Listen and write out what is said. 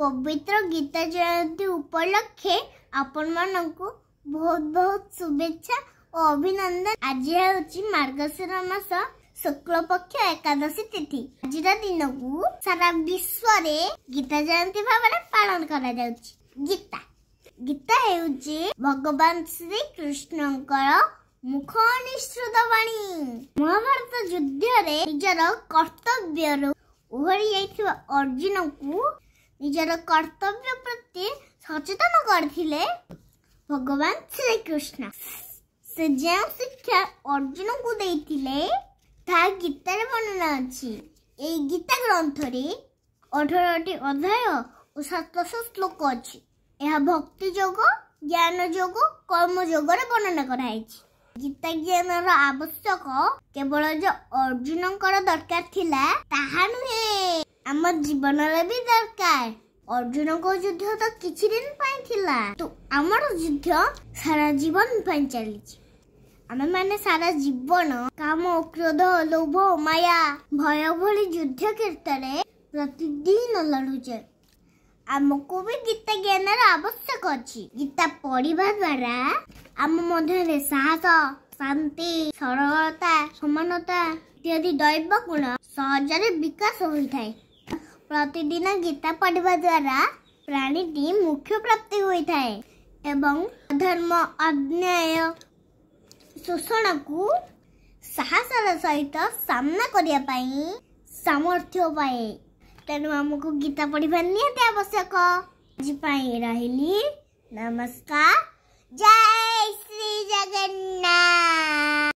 पवित्र गीता जयंती उपलक्षे आपण मानकु बहुत बहुत शुभेच्छा और अभिनंदन। आज है मार्गशीर मास शुक्ल पक्ष एकादशी तिथि। आज दिन को सारा विश्व रे गीता जयंती भाव में पालन करा जाउछि। गीता हेउछि भगवान श्री कृष्णंकर मुख निश्रुत वाणी। महाभारत युद्ध रे निजर कर्तव्य उहरी जाइथिबा अर्जुन को निजर कर्तव्य प्रति सचेतन करथिले भगवान श्री कृष्ण। से जो शिक्षा अर्जुन को देथिले ता गीता रे वर्णना अछि। ए गीता ग्रंथ रे 18टी अध्याय और 700 श्लोक अछि। यह भक्ति योग, ज्ञान योग, कर्म योग रे वर्णना कराइछि। गीता ज्ञान रो आवश्यक केवल जो अर्जुन कर दरकार थिला ताहा नुहे, आम जीवन रे भी दरकार। अर्जुन को युद्ध तो किछि दिन पाई थिला, तो हमर युद्ध सारा जीवन पाई चलिछि। आमे माने सारा जीवन काम, क्रोध, लोभ, माया, भय भली युद्ध कीर्तने प्रतिदिन लड़ुचे। आमको भी गीता ज्ञान आवश्यक अछि। गीता पढ़िबा द्वारा आम मध्य साहस, शांति, सरलता, समानता इत्यादि दैव गुण सहजरे विकास होइथाय। प्रतिदिन गीता पढ़िबा द्वारा प्राणीटी मुख्य प्राप्ति होइथाय एवं धर्म, अन्याय, शोषण को साहसर सहित सामना करिया पाई सामर्थ्य पाए। तेणु हमको गीता पढ़िबा निहाती आवश्यक। आज पाई रहिली। नमस्कार। जय श्री जगन्नाथ।